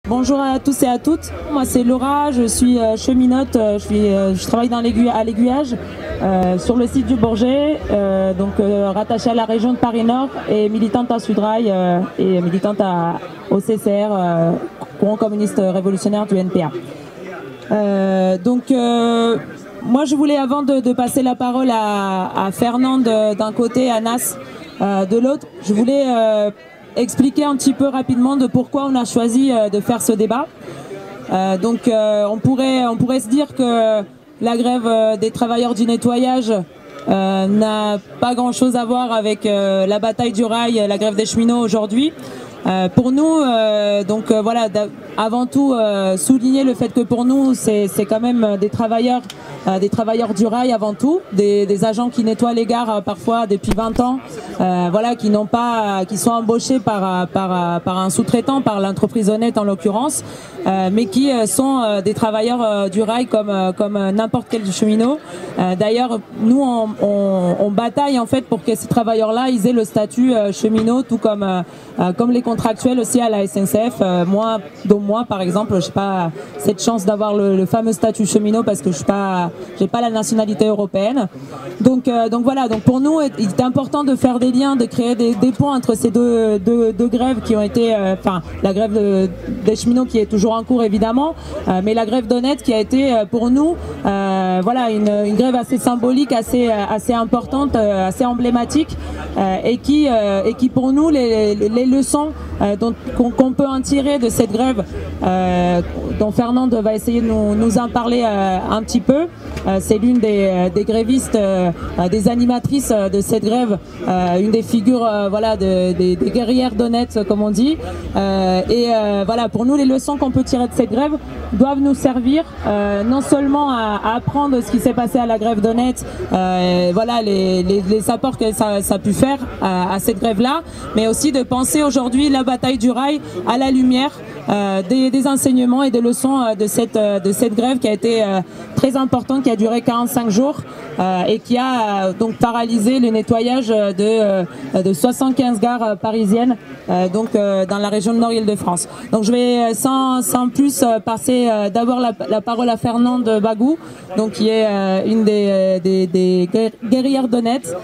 Bonjour à tous et à toutes, moi c'est Laura, je suis cheminote, je travaille à l'aiguillage sur le site du Bourget, rattachée à la région de Paris-Nord et militante à Sudrail et militante au CCR, Courant communiste révolutionnaire du NPA. Moi je voulais, avant de passer la parole à Fernande d'un côté, à Nas de l'autre, je voulais expliquer un petit peu rapidement de pourquoi on a choisi de faire ce débat. On pourrait se dire que la grève des travailleurs du nettoyage n'a pas grand chose à voir avec la bataille du rail, la grève des cheminots aujourd'hui. Pour nous, avant tout, souligner le fait que pour nous, c'est quand même des travailleurs du rail avant tout, des agents qui nettoient les gares parfois depuis 20 ans, qui sont embauchés par un sous-traitant, par l'entreprise honnête en l'occurrence, mais qui sont des travailleurs du rail comme n'importe quel cheminot. D'ailleurs, nous on bataille en fait pour que ces travailleurs-là ils aient le statut cheminot, tout comme les contractuels aussi à la SNCF. Moi par exemple, j'ai pas cette chance d'avoir le fameux statut cheminot parce que j'ai pas la nationalité européenne. Donc pour nous, il est important de faire des liens, de créer des ponts entre ces deux grèves qui ont été, la grève des cheminots qui est toujours en cours évidemment, mais la grève d'Honnête qui a été pour nous, une grève assez symbolique, assez importante, assez emblématique, et qui pour nous les leçons qu'on peut en tirer de cette grève, dont Fernande va essayer de nous en parler un petit peu. C'est l'une des grévistes, des animatrices de cette grève, une des figures des guerrières d'Honnête comme on dit. Pour nous les leçons qu'on peut tirer de cette grève doivent nous servir non seulement à apprendre ce qui s'est passé à la grève d'Honnête, les apports que ça a pu faire à cette grève-là, mais aussi de penser aujourd'hui la bataille du rail à la lumière des enseignements et des leçons de cette grève qui a été très importante, qui a duré 45 jours et qui a donc paralysé le nettoyage de 75 gares parisiennes dans la région de Nord-Île-de-France. Donc je vais sans plus passer d'abord la parole à Fernande Bagou, qui est une des guerrières d'Honnête,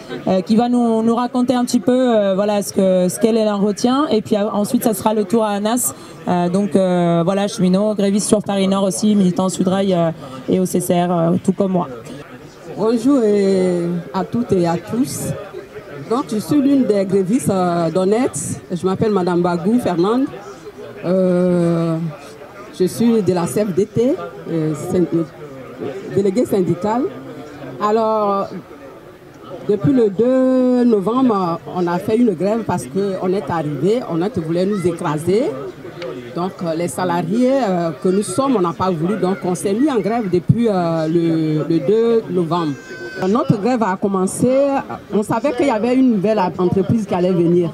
qui va nous raconter un petit peu ce qu'elle en retient, et puis ensuite ça sera le tour à Anas, cheminot, gréviste sur Paris-Nord aussi, militant Sudrail et au CCR, tout comme moi. Bonjour à toutes et à tous. Donc je suis l'une des grévistes d'Honnête. Je m'appelle Madame Bagou Fernande. Je suis de la CFDT, déléguée syndicale. Alors, depuis le 2 novembre, on a fait une grève parce qu'on est arrivé, Honnête voulait nous écraser. Donc les salariés que nous sommes, on n'a pas voulu, donc on s'est mis en grève depuis le 2 novembre. Notre grève a commencé, on savait qu'il y avait une nouvelle entreprise qui allait venir.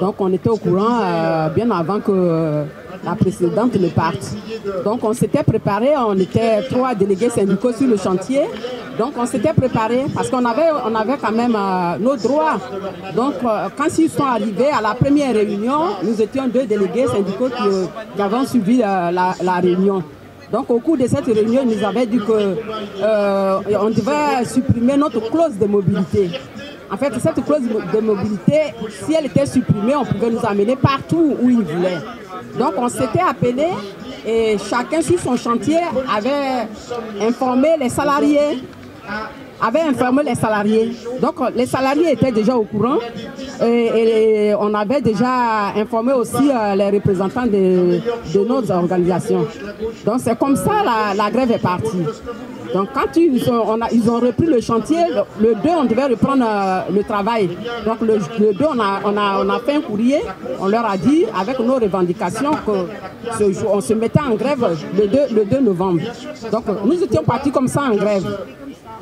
Donc on était au courant bien avant que la précédente ne parte. Donc on s'était préparé, on était 3 délégués syndicaux sur le chantier. Donc on s'était préparé parce qu'on avait quand même nos droits. Donc quand ils sont arrivés à la première réunion, nous étions 2 délégués syndicaux qui avons suivi la réunion. Donc au cours de cette réunion, ils nous avaient dit qu'on devait supprimer notre clause de mobilité. En fait, cette clause de mobilité, si elle était supprimée, on pouvait nous amener partout où ils voulaient. Donc on s'était appelé et chacun sur son chantier avait informé les salariés. Donc les salariés étaient déjà au courant et on avait déjà informé aussi les représentants de nos organisations. Donc c'est comme ça la grève est partie. Donc quand ils ont repris le chantier, le 2 on devait reprendre le travail. Donc le 2 on a fait un courrier, on leur a dit avec nos revendications qu'on se mettait en grève le 2 novembre. Donc nous étions partis comme ça en grève.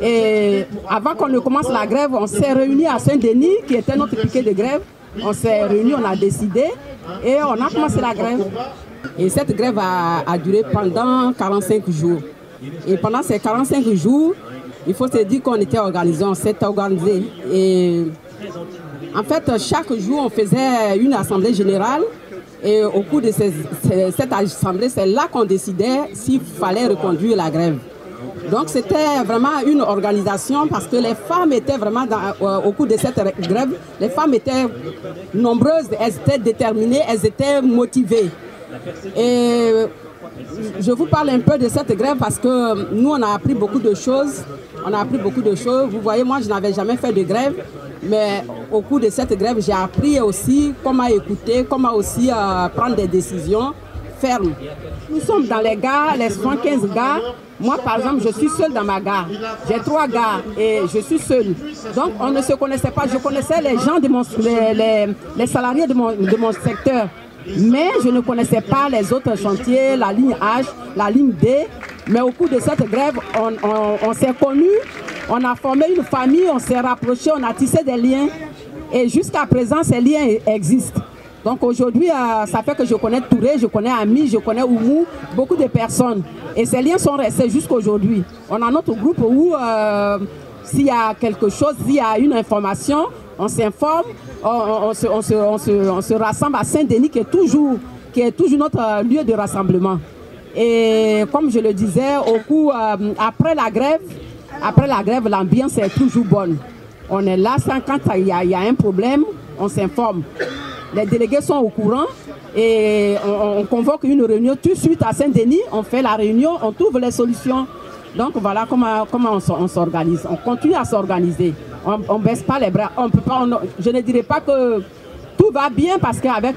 Et avant qu'on ne commence la grève, on s'est réunis à Saint-Denis, qui était notre piquet de grève. On s'est réunis, on a décidé et on a commencé la grève. Et cette grève a duré pendant 45 jours. Et pendant ces 45 jours, il faut se dire qu'on était organisé, on s'est organisé. Et en fait, chaque jour, on faisait une assemblée générale Et au cours de cette assemblée, c'est là qu'on décidait s'il fallait reconduire la grève. Donc c'était vraiment une organisation parce que les femmes étaient vraiment, au cours de cette grève, les femmes étaient nombreuses, elles étaient déterminées, elles étaient motivées. Et je vous parle un peu de cette grève parce que nous, on a appris beaucoup de choses. On a appris beaucoup de choses. Vous voyez, moi, je n'avais jamais fait de grève. Mais au cours de cette grève, j'ai appris aussi comment écouter, comment aussi prendre des décisions fermes. Nous sommes dans les gares, les 75 gares. Moi, par exemple, je suis seule dans ma gare. J'ai 3 gares et je suis seule. Donc, on ne se connaissait pas. Je connaissais les gens, les salariés de mon secteur. Mais je ne connaissais pas les autres chantiers, la ligne H, la ligne D. Mais au cours de cette grève, on s'est connus. On a formé une famille, on s'est rapprochés, on a tissé des liens. Et jusqu'à présent, ces liens existent. Donc aujourd'hui, ça fait que je connais Touré, je connais Ami, je connais Oumou, beaucoup de personnes. Et ces liens sont restés jusqu'à aujourd'hui. On a notre groupe où, s'il y a quelque chose, s'il y a une information, on s'informe, on se rassemble à Saint-Denis, qui est toujours notre lieu de rassemblement. Et comme je le disais, après la grève, l'ambiance est toujours bonne. On est là, quand il y a un problème, on s'informe. Les délégués sont au courant et on convoque une réunion tout de suite à Saint-Denis. On fait la réunion, on trouve les solutions. Donc voilà comment on s'organise. On continue à s'organiser. On ne baisse pas les bras. Je ne dirais pas que tout va bien parce qu'avec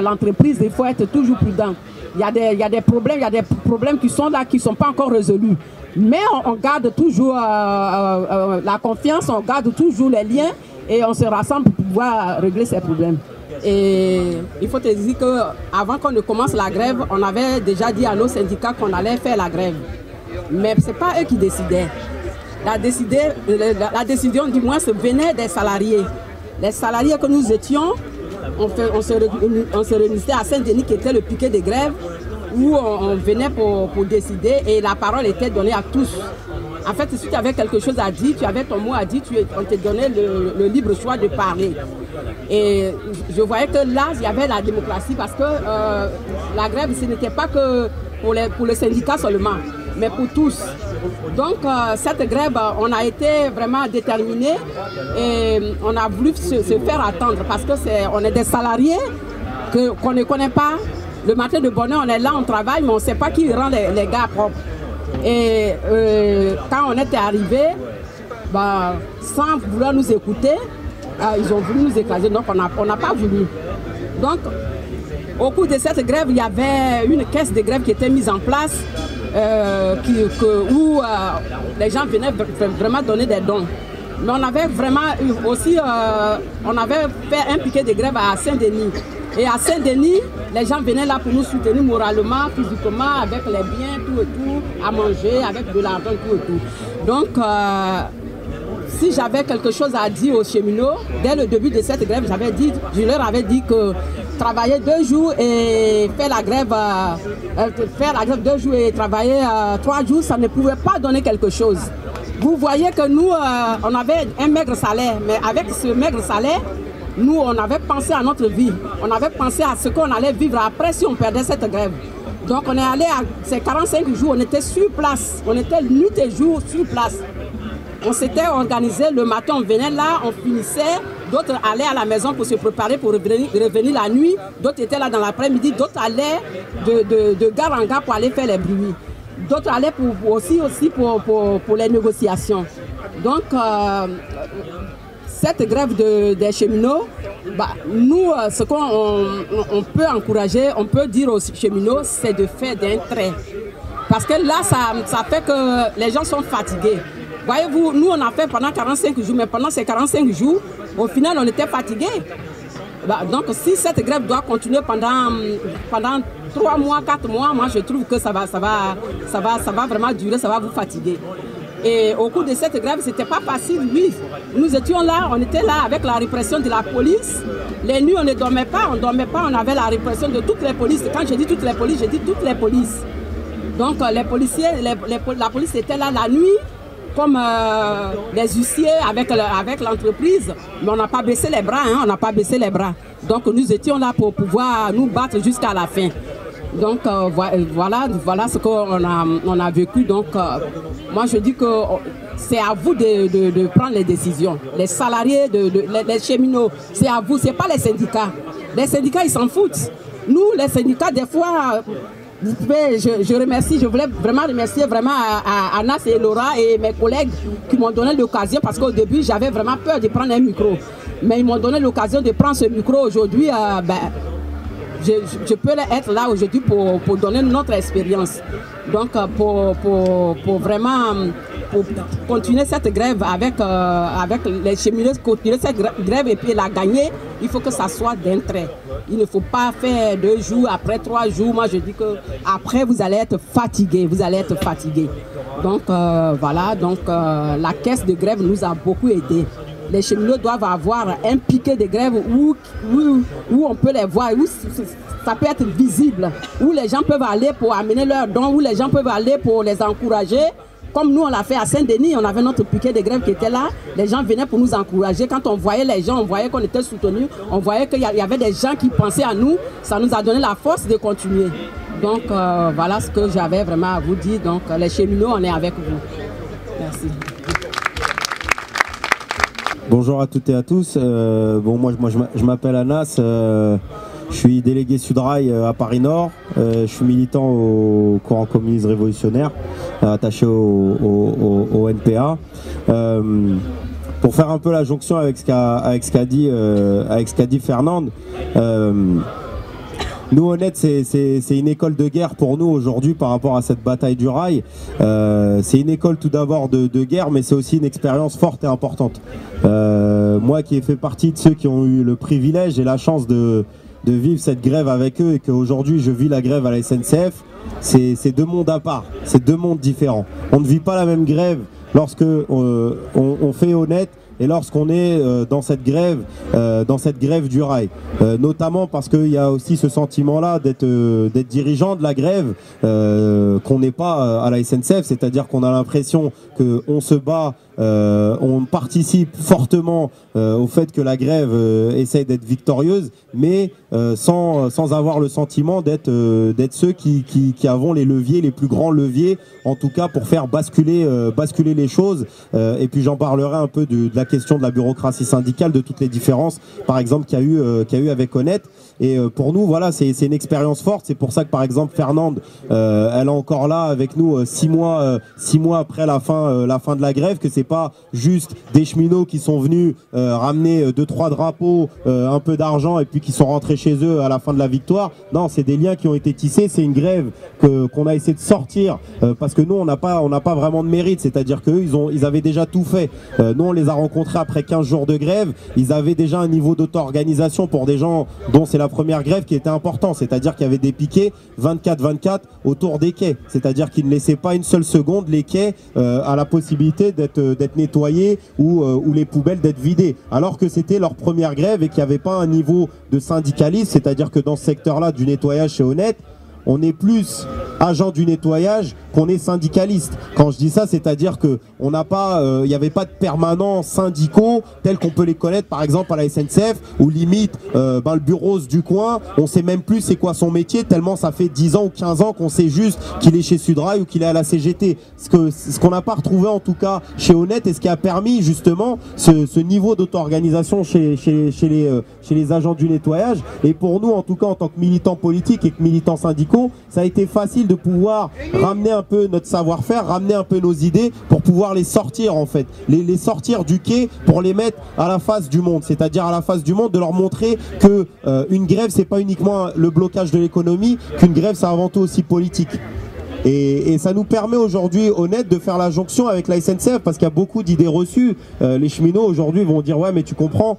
l'entreprise, il faut être toujours prudent. Il y a des problèmes qui sont là, qui ne sont pas encore résolus. Mais on garde toujours la confiance, on garde toujours les liens et on se rassemble pour pouvoir régler ces problèmes. Et il faut te dire qu'avant qu'on ne commence la grève, on avait déjà dit à nos syndicats qu'on allait faire la grève. Mais ce n'est pas eux qui décidaient. La décision, du moins, venait des salariés. Les salariés que nous étions, on se réunissait à Saint-Denis, qui était le piquet de grève, où on venait pour décider et la parole était donnée à tous. En fait, si tu avais quelque chose à dire, tu avais ton mot à dire, on te donnait le libre choix de parler. Et je voyais que là, il y avait la démocratie parce que la grève, ce n'était pas que pour le syndicat seulement, mais pour tous. Donc, cette grève, on a été vraiment déterminés et on a voulu se faire attendre parce qu'on est des salariés qu'on ne connaît pas. Le matin de bonheur, on est là, on travaille, mais on ne sait pas qui rend les gars propres. Et quand on était arrivés, sans vouloir nous écouter, ils ont voulu nous écraser, donc on n'a pas voulu. Donc, au cours de cette grève, il y avait une caisse de grève qui était mise en place, où les gens venaient vraiment donner des dons. Mais on avait vraiment aussi, on avait fait un piquet de grève à Saint-Denis. Et à Saint-Denis, les gens venaient là pour nous soutenir moralement, physiquement, avec les biens, tout et tout, à manger, avec de l'argent, tout et tout. Donc, si j'avais quelque chose à dire aux cheminots, dès le début de cette grève, je leur avais dit que travailler 2 jours et faire la grève 2 jours et travailler 3 jours, ça ne pouvait pas donner quelque chose. Vous voyez que nous, on avait un maigre salaire, mais avec ce maigre salaire, nous, on avait pensé à notre vie. On avait pensé à ce qu'on allait vivre après si on perdait cette grève. Donc, on est allé à ces 45 jours, on était sur place. On était nuit et jour sur place. On s'était organisé, le matin, on venait là, on finissait. D'autres allaient à la maison pour se préparer pour revenir la nuit. D'autres étaient là dans l'après-midi. D'autres allaient de gare en gare pour aller faire les bruits. D'autres allaient aussi pour les négociations. Donc, cette grève des cheminots, nous, ce qu'on peut encourager, on peut dire aux cheminots, c'est de faire d'un trait. Parce que là, ça fait que les gens sont fatigués. Voyez-vous, nous, on a fait pendant 45 jours, mais pendant ces 45 jours, au final, on était fatigués. Donc, si cette grève doit continuer pendant 3 mois, 4 mois, moi, je trouve que ça va vraiment durer, ça va vous fatiguer. Et au cours de cette grève, ce n'était pas facile, oui. Nous étions là, on était là avec la répression de la police. Les nuits, on ne dormait pas, on avait la répression de toutes les polices. Quand je dis toutes les polices, je dis toutes les polices. Donc les policiers, la police était là la nuit comme les huissiers avec l'entreprise, mais on n'a pas baissé les bras, hein, on n'a pas baissé les bras. Donc nous étions là pour pouvoir nous battre jusqu'à la fin. Donc voilà ce qu'on a vécu. Donc moi je dis que c'est à vous de prendre les décisions. Les salariés, les cheminots, c'est à vous, c'est pas les syndicats. Les syndicats, ils s'en foutent. Nous, les syndicats, des fois, je voulais vraiment remercier à Anas et Laura et mes collègues qui m'ont donné l'occasion, parce qu'au début, j'avais vraiment peur de prendre un micro. Mais ils m'ont donné l'occasion de prendre ce micro aujourd'hui. Je peux être là aujourd'hui pour donner notre expérience. Donc, pour vraiment pour continuer cette grève avec les cheminots, continuer cette grève et puis la gagner, il faut que ça soit d'un trait. Il ne faut pas faire 2 jours, après 3 jours. Moi, je dis que après vous allez être fatigué. Vous allez être fatigué. Donc, voilà. Donc, la caisse de grève nous a beaucoup aidé. Les cheminots doivent avoir un piquet de grève où on peut les voir, où ça peut être visible, où les gens peuvent aller pour amener leurs dons, où les gens peuvent aller pour les encourager. Comme nous, on l'a fait à Saint-Denis, on avait notre piquet de grève qui était là. Les gens venaient pour nous encourager. Quand on voyait les gens, on voyait qu'on était soutenus, on voyait qu'il y avait des gens qui pensaient à nous. Ça nous a donné la force de continuer. Donc, voilà ce que j'avais vraiment à vous dire. Donc, les cheminots, on est avec vous. Merci. Bonjour à toutes et à tous. Moi je m'appelle Anas. Je suis délégué Sudrail à Paris Nord. Je suis militant au courant communiste révolutionnaire, attaché au NPA. Pour faire un peu la jonction avec ce qu'a dit Fernande. Nous, Honnête, c'est une école de guerre pour nous aujourd'hui par rapport à cette bataille du rail. C'est une école tout d'abord de guerre, mais c'est aussi une expérience forte et importante. Moi qui ai fait partie de ceux qui ont eu le privilège et la chance de vivre cette grève avec eux, et qu'aujourd'hui je vis la grève à la SNCF, c'est 2 mondes à part, c'est 2 mondes différents. On ne vit pas la même grève lorsque on fait Honnête et lorsqu'on est dans cette grève du rail, notamment parce qu'il y a aussi ce sentiment-là d'être dirigeant de la grève, qu'on n'est pas à la SNCF, c'est-à-dire qu'on a l'impression qu'on se bat, on participe fortement au fait que la grève essaye d'être victorieuse, mais sans avoir le sentiment d'être ceux qui avons les leviers, les plus grands leviers, en tout cas pour faire basculer les choses. Et puis j'en parlerai un peu de la question de la bureaucratie syndicale, de toutes les différences, par exemple, qu'il y a eu avec Honnête. Et pour nous, voilà, c'est une expérience forte. C'est pour ça que, par exemple, Fernande, elle est encore là avec nous 6 mois après la fin de la grève, que c'est pas juste des cheminots qui sont venus ramener 2-3 drapeaux, un peu d'argent et puis qui sont rentrés chez eux à la fin de la victoire. Non, c'est des liens qui ont été tissés. C'est une grève qu'on a essayé de sortir parce que nous, on n'a pas vraiment de mérite. C'est-à-dire qu'eux, ils avaient déjà tout fait. Nous, on les a rencontrés après 15 jours de grève. Ils avaient déjà un niveau d'auto-organisation pour des gens dont c'est la première grève qui était important. C'est-à-dire qu'il y avait des piquets 24-24 autour des quais. C'est-à-dire qu'ils ne laissaient pas une seule seconde les quais à la possibilité d'être nettoyés ou les poubelles d'être vidées. Alors que c'était leur première grève et qu'il n'y avait pas un niveau de syndicalisme. C'est-à-dire que dans ce secteur-là du nettoyage chez Honnête, on est plus agent du nettoyage qu'on est syndicaliste. Quand je dis ça, c'est-à-dire que on n'a pas, il n'y avait pas de permanents syndicaux tels qu'on peut les connaître, par exemple à la SNCF, où limite, le bureau du coin, on sait même plus c'est quoi son métier, tellement ça fait 10 ans ou 15 ans qu'on sait juste qu'il est chez Sudrail ou qu'il est à la CGT. Ce qu'on n'a pas retrouvé en tout cas chez Honnête, et ce qui a permis justement ce niveau d'auto-organisation chez les agents du nettoyage. Et pour nous, en tout cas en tant que militants politiques et que militants syndicaux, ça a été facile de pouvoir ramener un peu notre savoir-faire, ramener un peu nos idées pour pouvoir les sortir en fait, les sortir du quai pour les mettre à la face du monde, c'est-à-dire à la face du monde, de leur montrer que une grève c'est pas uniquement le blocage de l'économie, qu'une grève c'est avant tout aussi politique. Et ça nous permet aujourd'hui, Honnête, de faire la jonction avec la SNCF, parce qu'il y a beaucoup d'idées reçues. Les cheminots aujourd'hui vont dire ouais mais tu comprends,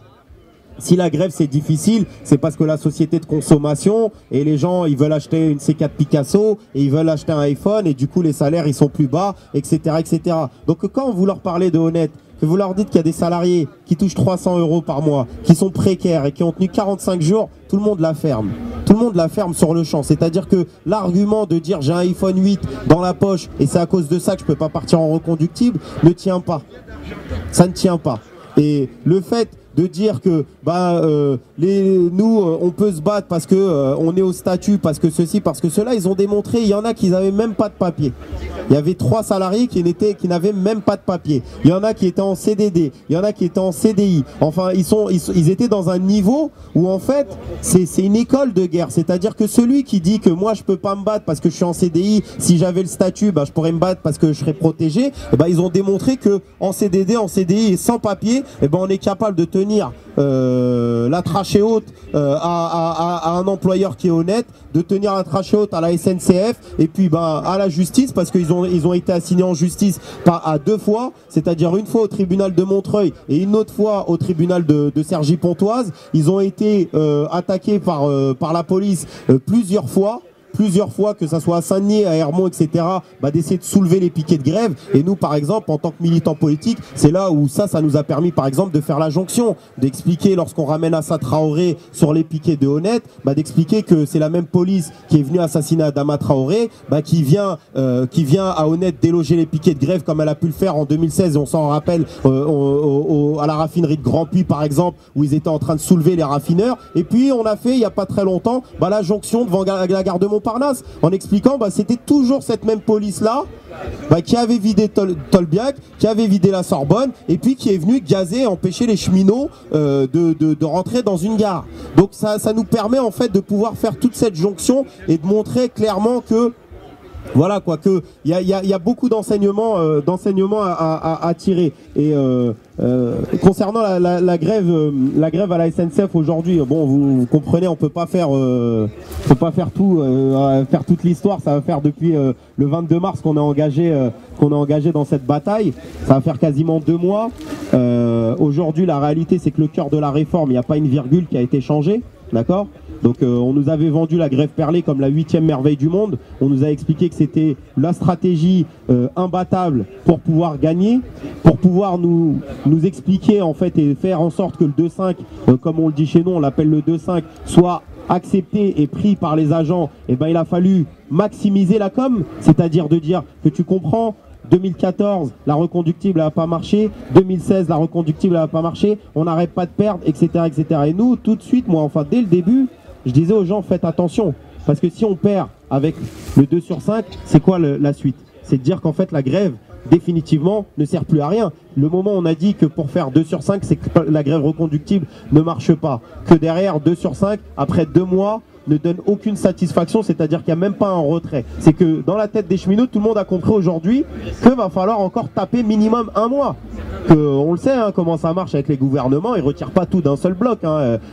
si la grève c'est difficile, c'est parce que la société de consommation et les gens ils veulent acheter une C4 Picasso et ils veulent acheter un iPhone et du coup les salaires ils sont plus bas, etc., etc. Donc quand vous leur parlez de Honnête, que vous leur dites qu'il y a des salariés qui touchent 300 € par mois, qui sont précaires et qui ont tenu 45 jours, tout le monde la ferme. Tout le monde la ferme sur le champ. C'est-à-dire que l'argument de dire j'ai un iPhone 8 dans la poche et c'est à cause de ça que je ne peux pas partir en reconductible ne tient pas. Ça ne tient pas. Et le fait de dire que nous on peut se battre parce que on est au statut, parce que ceci, parce que cela, ils ont démontré, il y en a qui n'avaient même pas de papier. Il y avait 3 salariés qui n'avaient même pas de papier. Il y en a qui étaient en CDD, il y en a qui étaient en CDI. Enfin, ils étaient dans un niveau où en fait, c'est une école de guerre. C'est-à-dire que celui qui dit que moi je peux pas me battre parce que je suis en CDI, si j'avais le statut, je pourrais me battre parce que je serais protégé. Ils ont démontré que en CDD, en CDI et sans papier, on est capable de tenir la trachée haute à un employeur qui est honnête, de tenir la trachée haute à la SNCF et puis à la justice, parce qu'ils ont été assignés en justice à 2 fois, c'est-à-dire une fois au tribunal de Montreuil et une autre fois au tribunal de Cergy-Pontoise. Ils ont été attaqués par la police plusieurs fois, que ça soit à Saint-Denis, à Hermont, etc., d'essayer de soulever les piquets de grève. Et nous, par exemple, en tant que militants politiques, c'est là où ça nous a permis, par exemple, de faire la jonction, d'expliquer, lorsqu'on ramène Assa Traoré sur les piquets de Honnête, d'expliquer que c'est la même police qui est venue assassiner Adama Traoré, qui vient à Honnête déloger les piquets de grève comme elle a pu le faire en 2016, et on s'en rappelle à la raffinerie de Grand Puy, par exemple, où ils étaient en train de soulever les raffineurs. Et puis, on a fait, il n'y a pas très longtemps, la jonction devant la gare de Montparnasse, en expliquant c'était toujours cette même police-là qui avait vidé Tolbiac, qui avait vidé la Sorbonne, et puis qui est venu gazer et empêcher les cheminots de rentrer dans une gare. Donc ça nous permet en fait de pouvoir faire toute cette jonction et de montrer clairement que voilà quoi, que il y a beaucoup d'enseignements à tirer. Et concernant la grève à la SNCF aujourd'hui, vous comprenez, on peut pas faire toute l'histoire. Ça va faire depuis le 22 mars qu'on est engagé dans cette bataille. Ça va faire quasiment 2 mois. Aujourd'hui, la réalité, c'est que le cœur de la réforme, il n'y a pas une virgule qui a été changée, d'accord ? Donc on nous avait vendu la grève perlée comme la 8e merveille du monde. On nous a expliqué que c'était la stratégie imbattable pour pouvoir gagner, pour pouvoir nous expliquer en fait et faire en sorte que le 2-5, comme on le dit chez nous, on l'appelle le 2-5, soit accepté et pris par les agents. Et il a fallu maximiser la com, c'est-à-dire de dire que tu comprends. 2014, la reconductible n'a pas marché. 2016, la reconductible n'a pas marché. On n'arrête pas de perdre, etc., etc. Et nous, tout de suite, dès le début, je disais aux gens, faites attention. Parce que si on perd avec le 2 sur 5, c'est quoi la suite? C'est de dire qu'en fait, la grève, définitivement, ne sert plus à rien. Le moment où on a dit que pour faire 2 sur 5, c'est que la grève reconductible ne marche pas. Que derrière, 2 sur 5, après 2 mois, ne donne aucune satisfaction, c'est-à-dire qu'il n'y a même pas un retrait. C'est que dans la tête des cheminots, tout le monde a compris aujourd'hui qu'il va falloir encore taper minimum 1 mois. On le sait comment ça marche avec les gouvernements, ils ne retirent pas tout d'un seul bloc.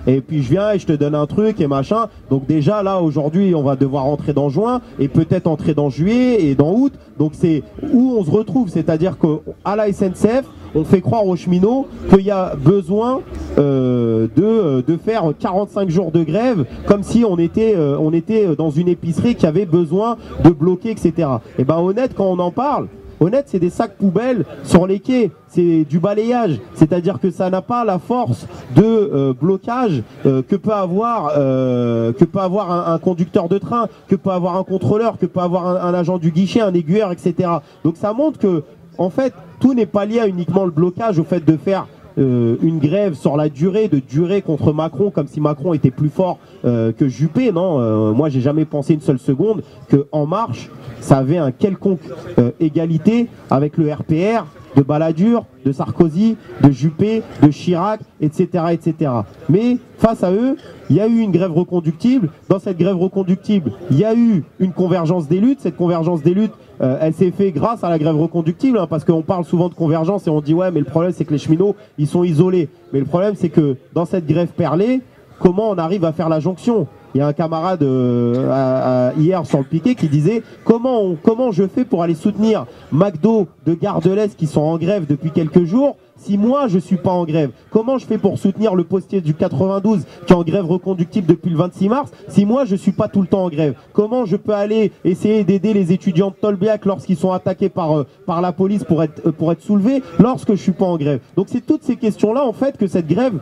Et puis je viens et je te donne un truc et machin. Donc déjà là aujourd'hui on va devoir entrer dans juin et peut-être entrer dans juillet et dans août. Donc c'est où on se retrouve, c'est-à-dire qu'à la SNCF, on fait croire aux cheminots qu'il y a besoin de faire 45 jours de grève comme si on était dans une épicerie qui avait besoin de bloquer, etc. Et Honnête, quand on en parle, Honnête, c'est des sacs poubelles sur les quais, c'est du balayage, c'est-à-dire que ça n'a pas la force de blocage que peut avoir un conducteur de train, que peut avoir un contrôleur, que peut avoir un agent du guichet, un aiguilleur, etc. Donc ça montre que en fait, tout n'est pas lié à uniquement le blocage, au fait de faire une grève sur la durée, de durer contre Macron, comme si Macron était plus fort que Juppé. Non, moi j'ai jamais pensé une seule seconde que En Marche, ça avait un quelconque égalité avec le RPR de Balladur, de Sarkozy, de Juppé, de Chirac, etc., etc. Mais face à eux, il y a eu une grève reconductible. Dans cette grève reconductible, il y a eu une convergence des luttes. Cette convergence des luttes, elle s'est faite grâce à la grève reconductible, parce qu'on parle souvent de convergence et on dit ouais, mais le problème c'est que les cheminots, ils sont isolés. Mais le problème c'est que dans cette grève perlée, comment on arrive à faire la jonction? il y a un camarade hier sur le piquet qui disait comment je fais pour aller soutenir McDo de Gare de l'Est qui sont en grève depuis quelques jours si moi je suis pas en grève? Comment je fais pour soutenir le postier du 92 qui est en grève reconductible depuis le 26 mars si moi je suis pas tout le temps en grève? Comment je peux aller essayer d'aider les étudiants de Tolbiac lorsqu'ils sont attaqués par la police pour être soulevés lorsque je suis pas en grève? Donc c'est toutes ces questions là en fait que cette grève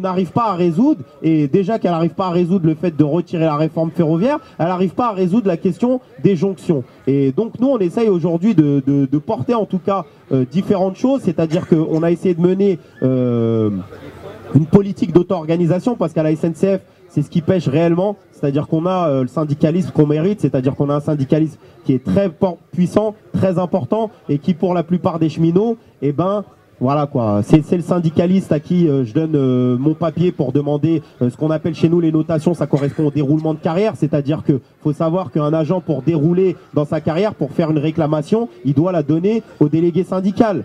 n'arrive pas à résoudre, et déjà qu'elle n'arrive pas à résoudre le fait de retirer la réforme ferroviaire, elle n'arrive pas à résoudre la question des jonctions. Et donc nous on essaye aujourd'hui de porter en tout cas différentes choses, c'est-à-dire qu'on a essayé de mener une politique d'auto-organisation parce qu'à la SNCF c'est ce qui pêche réellement, c'est-à-dire qu'on a le syndicalisme qu'on mérite, c'est-à-dire qu'on a un syndicalisme qui est très puissant, très important et qui pour la plupart des cheminots, eh ben voilà quoi, c'est le syndicaliste à qui je donne mon papier pour demander ce qu'on appelle chez nous les notations. Ça correspond au déroulement de carrière, c'est-à-dire que faut savoir qu'un agent pour dérouler dans sa carrière, pour faire une réclamation, il doit la donner au délégué syndical.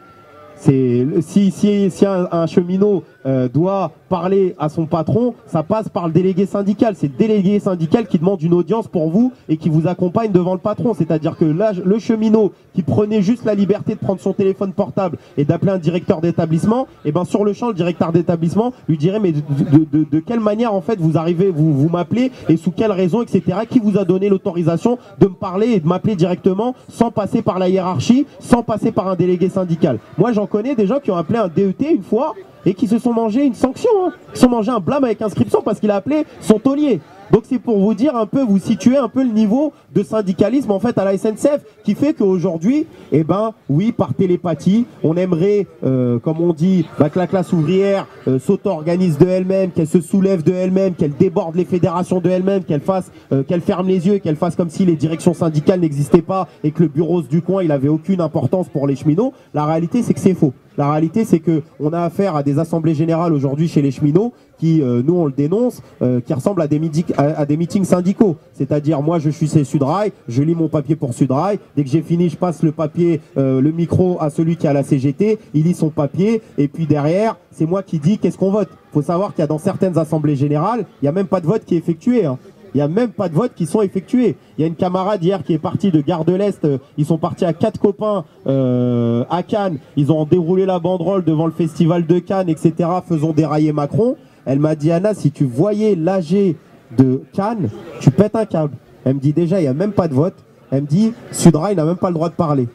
Si un cheminot doit parler à son patron, ça passe par le délégué syndical. C'est le délégué syndical qui demande une audience pour vous et qui vous accompagne devant le patron. C'est-à-dire que là, le cheminot qui prenait juste la liberté de prendre son téléphone portable et d'appeler un directeur d'établissement, et ben sur le champ, le directeur d'établissement lui dirait mais de quelle manière en fait vous arrivez, vous m'appelez et sous quelle raison, etc. Qui vous a donné l'autorisation de me parler et de m'appeler directement sans passer par la hiérarchie, sans passer par un délégué syndical? Moi, j'en connais des gens qui ont appelé un DET une fois et qui se sont mangés une sanction, hein. Ils se sont mangés un blâme avec inscription parce qu'il a appelé son taulier. Donc c'est pour vous dire un peu, vous situer un peu le niveau de syndicalisme en fait à la SNCF qui fait qu'aujourd'hui, eh ben oui, par télépathie, on aimerait, comme on dit, que la classe ouvrière s'auto-organise de elle-même, qu'elle se soulève de elle-même, qu'elle déborde les fédérations de elle-même, qu'elle ferme les yeux et qu'elle fasse comme si les directions syndicales n'existaient pas et que le bureau du coin il avait aucune importance pour les cheminots. La réalité c'est que c'est faux. La réalité, c'est que on a affaire à des assemblées générales aujourd'hui chez les cheminots qui, nous on le dénonce, qui ressemblent à des meetings syndicaux. C'est-à-dire, moi je suis chez Sudrail, je lis mon papier pour Sudrail, dès que j'ai fini, je passe le papier, le micro à celui qui a la CGT, il lit son papier, et puis derrière, c'est moi qui dis qu'est-ce qu'on vote. Faut savoir qu'il y a dans certaines assemblées générales, il n'y a même pas de vote qui est effectué, hein. Il n'y a même pas de votes qui sont effectués. Il y a une camarade hier qui est partie de Gare de l'Est. Ils sont partis à 4 copains à Cannes. Ils ont déroulé la banderole devant le festival de Cannes, etc. Faisons dérailler Macron. Elle m'a dit, Anna, si tu voyais l'AG de Cannes, tu pètes un câble. Elle me dit déjà, il n'y a même pas de vote. Elle me dit, Sudrail n'a même pas le droit de parler.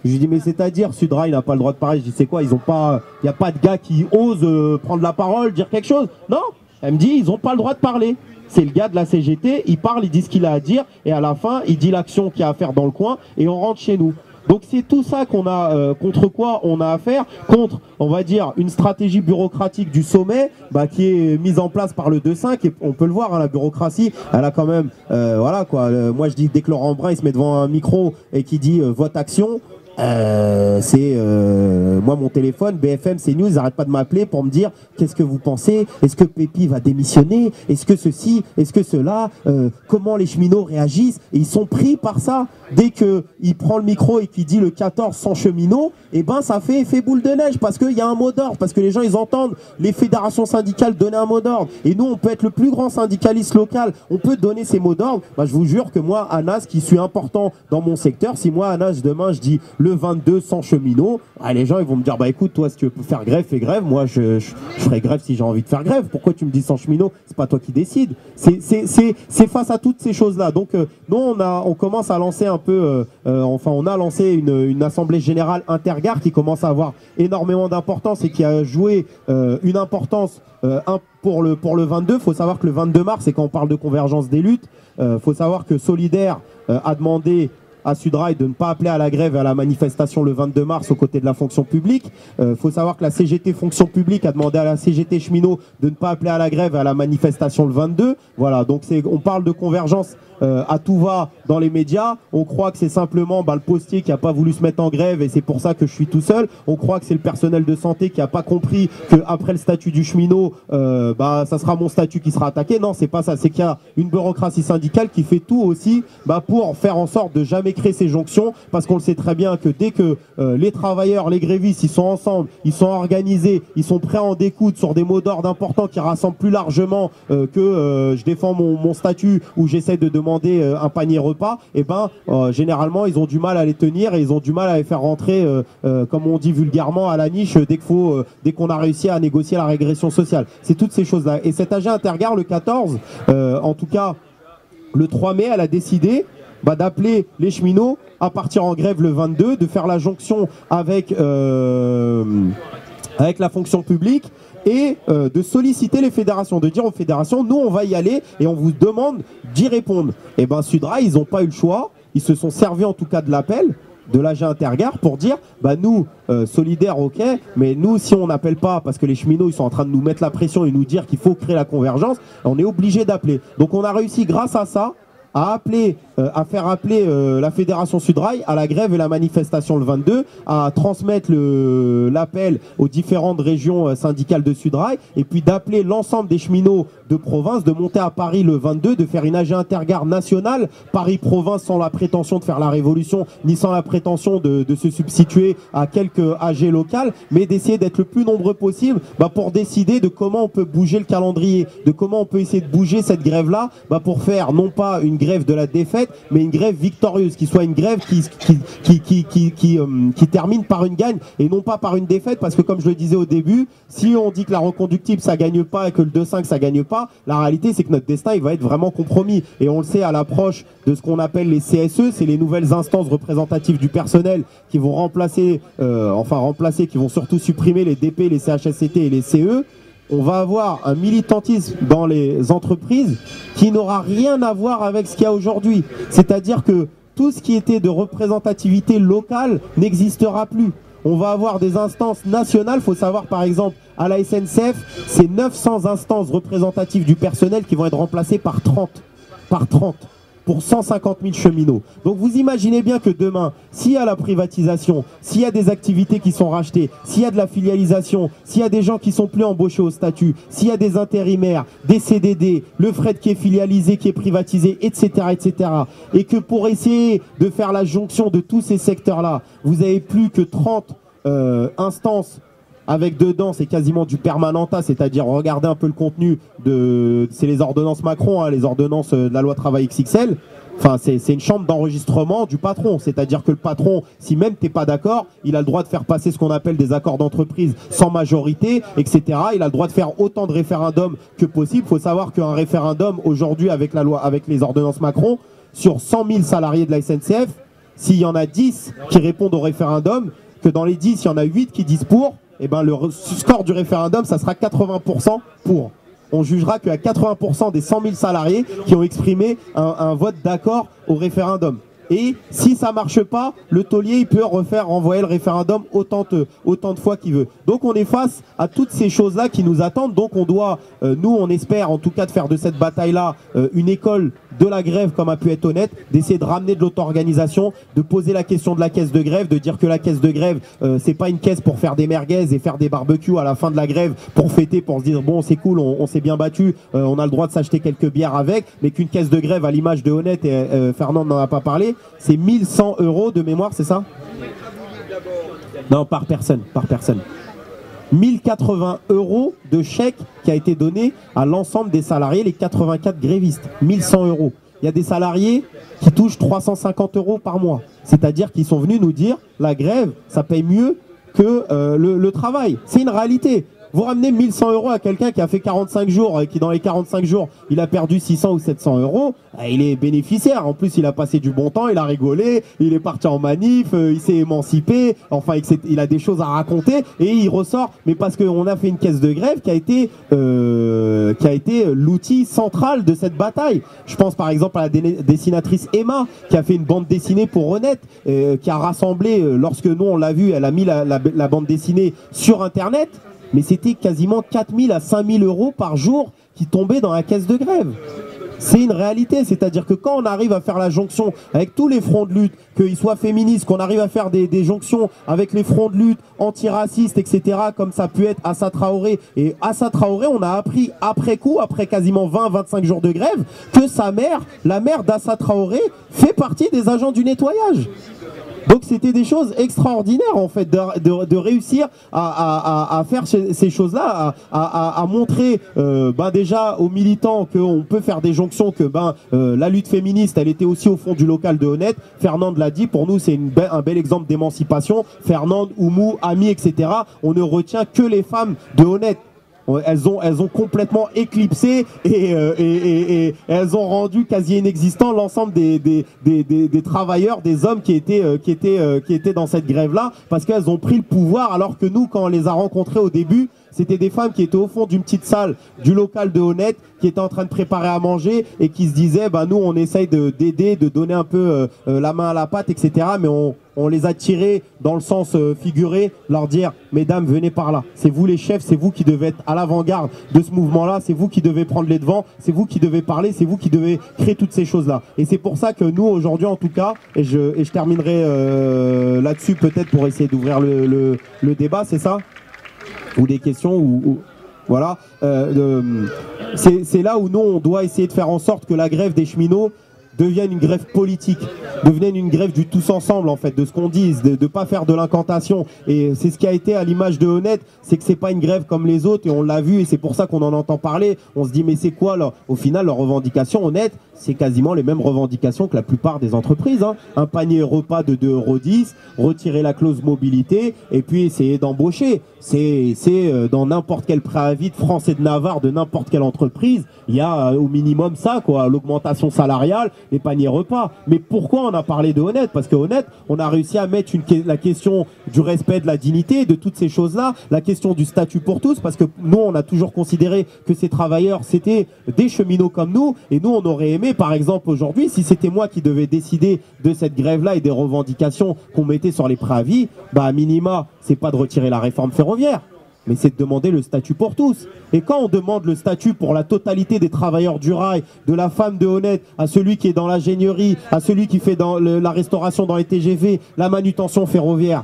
Je lui dis, mais c'est-à-dire, Sudrail n'a pas le droit de parler. Je dis, c'est quoi, il n'y a pas de gars qui osent prendre la parole, dire quelque chose? Non. Elle me dit, ils n'ont pas le droit de parler. C'est le gars de la CGT, il parle, il dit ce qu'il a à dire, et à la fin, il dit l'action qu'il y a à faire dans le coin, et on rentre chez nous. Donc c'est tout ça qu'on a, contre quoi on a affaire, contre, on va dire, une stratégie bureaucratique du sommet, qui est mise en place par le 2-5, et on peut le voir, hein, la bureaucratie, elle a quand même, voilà quoi, moi je dis, dès que Laurent Brun, il se met devant un micro, et qui dit vote action, moi mon téléphone BFM CNews, ils arrêtent pas de m'appeler pour me dire qu'est-ce que vous pensez, est-ce que Pépi va démissionner, est-ce que ceci, est-ce que cela, comment les cheminots réagissent, et ils sont pris par ça. Dès que il prend le micro et qu'il dit le 14 sans cheminots, et ben ça fait effet boule de neige parce qu'il y a un mot d'ordre, parce que les gens ils entendent les fédérations syndicales donner un mot d'ordre, et nous on peut être le plus grand syndicaliste local, on peut donner ces mots d'ordre. Je vous jure que moi Anas qui suis important dans mon secteur, si moi Anas demain je dis le 22 sans cheminot, les gens ils vont me dire écoute, toi si tu veux faire grève, fais grève, moi je ferai grève si j'ai envie de faire grève, pourquoi tu me dis sans cheminot? C'est pas toi qui décides. C'est face à toutes ces choses là. Donc nous on commence à lancer un peu, on a lancé une assemblée générale intergare qui commence à avoir énormément d'importance et qui a joué une importance pour le 22. Faut savoir que le 22 mars, et quand on parle de convergence des luttes, faut savoir que Solidaire a demandé à Sudrail de ne pas appeler à la grève et à la manifestation le 22 mars aux côtés de la fonction publique. Faut savoir que la CGT fonction publique a demandé à la CGT cheminot de ne pas appeler à la grève et à la manifestation le 22. Voilà, donc on parle de convergence à tout va dans les médias. On croit que c'est simplement le postier qui n'a pas voulu se mettre en grève et c'est pour ça que je suis tout seul. On croit que c'est le personnel de santé qui n'a pas compris qu'après le statut du cheminot, ça sera mon statut qui sera attaqué. Non, c'est pas ça. C'est qu'il y a une bureaucratie syndicale qui fait tout aussi pour faire en sorte de jamais créer ces jonctions, parce qu'on le sait très bien que dès que les travailleurs, les grévistes, ils sont ensemble, ils sont organisés, ils sont prêts à en découdre sur des mots d'ordre importants qui rassemblent plus largement que je défends mon statut ou j'essaie de demander un panier repas, et ben généralement ils ont du mal à les tenir et ils ont du mal à les faire rentrer, comme on dit vulgairement, à la niche dès qu'on a réussi à négocier la régression sociale. C'est toutes ces choses-là. Et cette AG Intergare, le 14, en tout cas le 3 mai, elle a décidé d'appeler les cheminots à partir en grève le 22, de faire la jonction avec la fonction publique et de solliciter les fédérations, de dire aux fédérations, nous on va y aller et on vous demande d'y répondre. Et ben Sudrail, ils n'ont pas eu le choix, ils se sont servis en tout cas de l'appel de l'AG Intergare pour dire, nous, solidaires, ok, mais nous, si on n'appelle pas, parce que les cheminots, ils sont en train de nous mettre la pression et nous dire qu'il faut créer la convergence, on est obligé d'appeler. Donc on a réussi, grâce à ça, à faire appeler la Fédération Sudrail à la grève et la manifestation le 22, à transmettre l'appel aux différentes régions syndicales de Sudrail, et puis d'appeler l'ensemble des cheminots de province de monter à Paris le 22, de faire une AG Intergare nationale, Paris-Province, sans la prétention de faire la révolution, ni sans la prétention de se substituer à quelques AG locales, mais d'essayer d'être le plus nombreux possible pour décider de comment on peut bouger le calendrier, de comment on peut essayer de bouger cette grève-là pour faire non pas une grève de la défaite, mais une grève victorieuse, qui soit une grève qui termine par une gagne et non pas par une défaite, parce que comme je le disais au début, si on dit que la reconductible ça gagne pas et que le 2-5 ça gagne pas, la réalité c'est que notre destin il va être vraiment compromis, et on le sait à l'approche de ce qu'on appelle les CSE, c'est les nouvelles instances représentatives du personnel qui vont remplacer, qui vont surtout supprimer les DP, les CHSCT et les CE. On va avoir un militantisme dans les entreprises qui n'aura rien à voir avec ce qu'il y a aujourd'hui. C'est-à-dire que tout ce qui était de représentativité locale n'existera plus. On va avoir des instances nationales. Il faut savoir, par exemple, à la SNCF, c'est 900 instances représentatives du personnel qui vont être remplacées par 30. Pour 150 000 cheminots. Donc vous imaginez bien que demain, s'il y a la privatisation, s'il y a des activités qui sont rachetées, s'il y a de la filialisation, s'il y a des gens qui sont plus embauchés au statut, s'il y a des intérimaires, des CDD, le fret qui est filialisé, qui est privatisé, etc., etc., et que pour essayer de faire la jonction de tous ces secteurs-là, vous avez plus que 30 instances avec dedans, c'est quasiment du permanentat, c'est-à-dire regardez un peu le contenu c'est les ordonnances Macron, les ordonnances de la loi travail XXL. Enfin, c'est une chambre d'enregistrement du patron, c'est-à-dire que le patron, si même t'es pas d'accord, il a le droit de faire passer ce qu'on appelle des accords d'entreprise sans majorité, etc. Il a le droit de faire autant de référendums que possible. Il faut savoir qu'un référendum aujourd'hui avec la loi, avec les ordonnances Macron, sur 100 000 salariés de la SNCF, s'il y en a 10 qui répondent au référendum, que dans les 10, il y en a 8 qui disent pour, et ben le score du référendum, ça sera 80% pour. On jugera qu'il y a 80% des 100 000 salariés qui ont exprimé un vote d'accord au référendum. Et si ça marche pas, le taulier il peut renvoyer le référendum autant de fois qu'il veut. Donc on est face à toutes ces choses-là qui nous attendent. Donc on doit, nous on espère en tout cas de faire de cette bataille-là une école de la grève comme a pu être honnête, d'essayer de ramener de l'auto-organisation, de poser la question de la caisse de grève, de dire que la caisse de grève c'est pas une caisse pour faire des merguez et faire des barbecues à la fin de la grève pour fêter, pour se dire bon c'est cool, on s'est bien battu, on a le droit de s'acheter quelques bières avec, mais qu'une caisse de grève à l'image de Honnête, et Fernand n'en a pas parlé, c'est 1100 € de mémoire, c'est ça? Non, par personne. 1080 € de chèque qui a été donné à l'ensemble des salariés, les 84 grévistes. 1100 €. Il y a des salariés qui touchent 350 € par mois. C'est-à-dire qu'ils sont venus nous dire la grève, ça paye mieux que le travail. C'est une réalité. Vous ramenez 1100 € à quelqu'un qui a fait 45 jours et qui dans les 45 jours il a perdu 600 ou 700 €, il est bénéficiaire. En plus il a passé du bon temps, il a rigolé, il est parti en manif, il s'est émancipé, enfin il a des choses à raconter et il ressort. Mais parce qu'on a fait une caisse de grève qui a été l'outil central de cette bataille. Je pense par exemple à la dessinatrice Emma qui a fait une bande dessinée pour Honnête, qui a rassemblé, lorsque nous on l'a vu, elle a mis la bande dessinée sur internet. Mais c'était quasiment 4 000 à 5 000 € par jour qui tombaient dans la caisse de grève. C'est une réalité, c'est-à-dire que quand on arrive à faire la jonction avec tous les fronts de lutte, qu'ils soient féministes, qu'on arrive à faire des jonctions avec les fronts de lutte antiracistes, etc., comme ça a pu être Assa Traoré. Et Assa Traoré, on a appris après coup, après quasiment 20-25 jours de grève, que sa mère, la mère d'Assa Traoré, fait partie des agents du nettoyage. Donc c'était des choses extraordinaires en fait de réussir à faire ces choses-là, à montrer déjà aux militants qu'on peut faire des jonctions, que la lutte féministe elle était aussi au fond du local de Honnête. Fernande l'a dit, pour nous c'est un bel exemple d'émancipation. Fernande, Oumou, Ami, etc. On ne retient que les femmes de Honnête. Elles ont complètement éclipsé et elles ont rendu quasi inexistant l'ensemble des travailleurs, des hommes qui étaient dans cette grève-là, parce qu'elles ont pris le pouvoir, alors que nous, quand on les a rencontrés au début, c'était des femmes qui étaient au fond d'une petite salle du local de Honnête, qui étaient en train de préparer à manger et qui se disaient, nous on essaye d'aider, de donner un peu la main à la pâte, etc. Mais on les a tirés dans le sens figuré, leur dire, mesdames, venez par là. C'est vous les chefs, c'est vous qui devez être à l'avant-garde de ce mouvement-là, c'est vous qui devez prendre les devants, c'est vous qui devez parler, c'est vous qui devez créer toutes ces choses-là. Et c'est pour ça que nous, aujourd'hui en tout cas, et je terminerai là-dessus peut-être pour essayer d'ouvrir le débat, c'est ça ? Ou des questions, voilà. C'est là où nous, on doit essayer de faire en sorte que la grève des cheminots devienne une grève politique, devienne une grève du tous ensemble en fait, de ce qu'on dise, de ne pas faire de l'incantation. Et c'est ce qui a été à l'image de Honnête, c'est que c'est pas une grève comme les autres et on l'a vu et c'est pour ça qu'on en entend parler. On se dit mais c'est quoi là? Au final, leurs revendications, Honnête, c'est quasiment les mêmes revendications que la plupart des entreprises. Un panier repas de 2,10 €, retirer la clause mobilité et puis essayer d'embaucher. C'est dans n'importe quel préavis de France et de Navarre, de n'importe quelle entreprise, il y a au minimum ça, quoi, l'augmentation salariale, les paniers repas. Mais pourquoi on a parlé de Honnête? Parce que Honnête, on a réussi à mettre la question du respect, de la dignité, de toutes ces choses-là, la question du statut pour tous, parce que nous, on a toujours considéré que ces travailleurs, c'était des cheminots comme nous, et nous, on aurait aimé, par exemple, aujourd'hui, si c'était moi qui devais décider de cette grève-là et des revendications qu'on mettait sur les préavis, à minima, c'est pas de retirer la réforme ferroviaire, mais c'est de demander le statut pour tous. Et quand on demande le statut pour la totalité des travailleurs du rail, de la femme de Honnête, à celui qui est dans l'ingénierie, à celui qui fait dans la restauration dans les TGV, la manutention ferroviaire,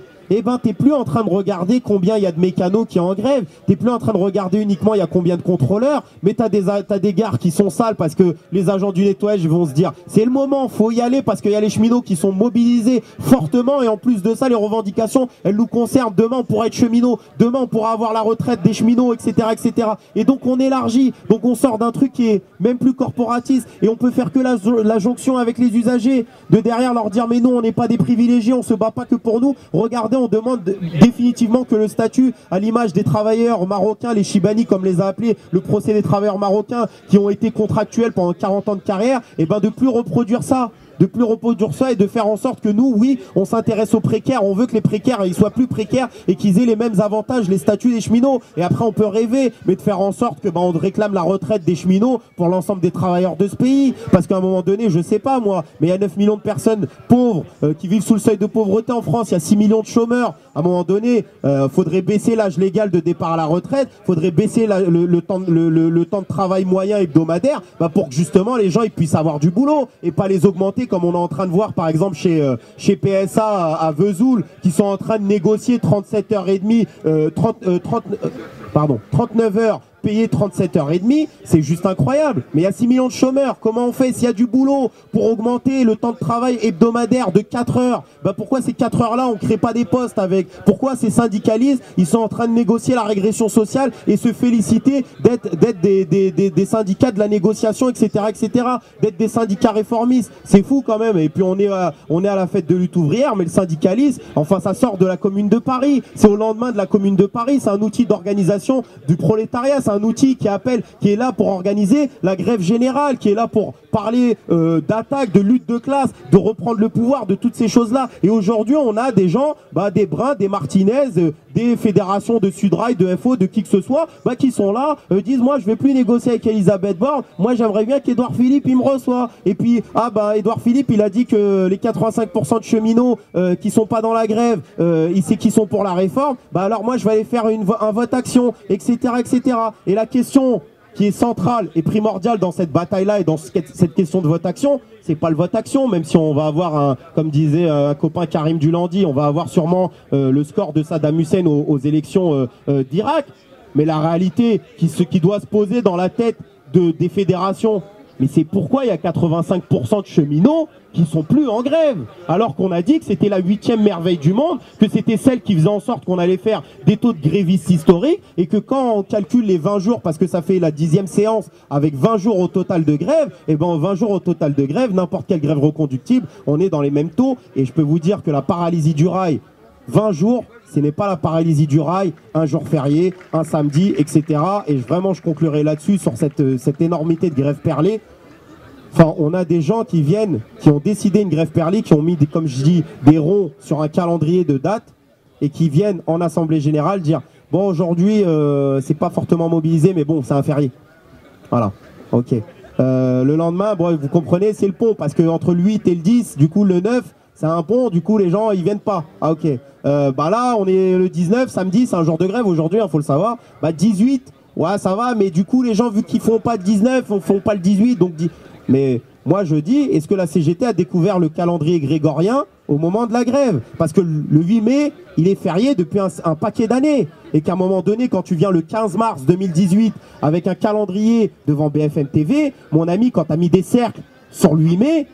t'es plus en train de regarder combien il y a de mécanos qui sont en grève, t'es plus en train de regarder uniquement il y a combien de contrôleurs, mais t'as des gares qui sont sales parce que les agents du nettoyage vont se dire c'est le moment, faut y aller parce qu'il y a les cheminots qui sont mobilisés fortement et en plus de ça les revendications elles nous concernent. Demain on pourra être cheminot, demain on pourra avoir la retraite des cheminots, etc. etc. Et donc on élargit, donc on sort d'un truc qui est même plus corporatiste et on peut faire que la jonction avec les usagers, de derrière leur dire mais non on n'est pas des privilégiés, on se bat pas que pour nous, regardez on demande définitivement que le statut, à l'image des travailleurs marocains, les Chibani comme les a appelés, le procès des travailleurs marocains qui ont été contractuels pendant 40 ans de carrière, de plus reproduire ça. De plus reproduire ça et de faire en sorte que nous, oui, on s'intéresse aux précaires, on veut que les précaires ils soient plus précaires et qu'ils aient les mêmes avantages, les statuts des cheminots. Et après on peut rêver, mais de faire en sorte que on réclame la retraite des cheminots pour l'ensemble des travailleurs de ce pays. Parce qu'à un moment donné, je sais pas moi, mais il y a 9 millions de personnes pauvres qui vivent sous le seuil de pauvreté en France, il y a 6 millions de chômeurs. À un moment donné, faudrait baisser l'âge légal de départ à la retraite, faudrait baisser le temps de travail moyen hebdomadaire pour que justement les gens ils puissent avoir du boulot et pas les augmenter comme on est en train de voir par exemple chez PSA à Vesoul, qui sont en train de négocier 37h30, 39 heures payer 37h30, c'est juste incroyable. Mais il y a 6 millions de chômeurs. Comment on fait s'il y a du boulot pour augmenter le temps de travail hebdomadaire de 4 heures? Pourquoi ces 4 heures-là, on ne crée pas des postes avec? Pourquoi ces syndicalistes, ils sont en train de négocier la régression sociale et se féliciter d'être des syndicats de la négociation, etc., etc., d'être des syndicats réformistes? C'est fou quand même. Et puis on est à la fête de lutte ouvrière, mais le syndicalisme, enfin ça sort de la Commune de Paris. C'est au lendemain de la Commune de Paris. C'est un outil d'organisation du prolétariat. C'est un outil qui est là pour organiser la grève générale, qui est là pour parler d'attaque, de lutte de classe, de reprendre le pouvoir, de toutes ces choses-là. Et aujourd'hui, on a des gens, des Bruns, des Martinez, des fédérations de Sudrail, de FO, de qui que ce soit, qui sont là, disent moi je vais plus négocier avec Elisabeth Borne, moi j'aimerais bien qu'Édouard Philippe il me reçoit. Et puis Édouard Philippe il a dit que les 85% de cheminots qui sont pas dans la grève, il sait qu'ils sont pour la réforme, alors moi je vais aller faire un vote action, etc., etc. Et la question qui est central et primordial dans cette bataille-là et dans cette question de vote-action, c'est pas le vote-action, même si on va avoir, comme disait un copain Karim Dulandi, on va avoir sûrement le score de Saddam Hussein aux élections d'Irak. Mais la réalité qui doit se poser dans la tête des fédérations, mais c'est pourquoi il y a 85% de cheminots qui sont plus en grève, alors qu'on a dit que c'était la 8e merveille du monde, que c'était celle qui faisait en sorte qu'on allait faire des taux de grévistes historiques, et que quand on calcule les 20 jours, parce que ça fait la 10e séance avec 20 jours au total de grève, et ben 20 jours au total de grève, n'importe quelle grève reconductible, on est dans les mêmes taux, et je peux vous dire que la paralysie du rail, 20 jours, ce n'est pas la paralysie du rail, un jour férié, un samedi, etc. Et vraiment, je conclurai là-dessus sur cette énormité de grève perlée. Enfin, on a des gens qui viennent, qui ont décidé une grève perlée, qui ont mis, comme je dis, des ronds sur un calendrier de date et qui viennent en assemblée générale dire « Bon, aujourd'hui, c'est pas fortement mobilisé, mais bon, c'est un férié. » Voilà, ok. Le lendemain, bon, vous comprenez, c'est le pont, parce qu'entre le 8 et le 10, du coup, le 9, c'est un pont, du coup, les gens, ils viennent pas. Ah, ok. Bah là, on est le 19, samedi, c'est un jour de grève aujourd'hui, il faut le savoir. Bah 18, ouais, ça va, mais du coup, les gens, vu qu'ils font pas le 19, ils font pas le 18, donc... Mais moi, je dis, est-ce que la CGT a découvert le calendrier grégorien au moment de la grève? Parce que le 8 mai, il est férié depuis un paquet d'années. Et qu'à un moment donné, quand tu viens le 15 mars 2018 avec un calendrier devant BFM TV, mon ami, quand tu as mis des cercles sur le 8 mai,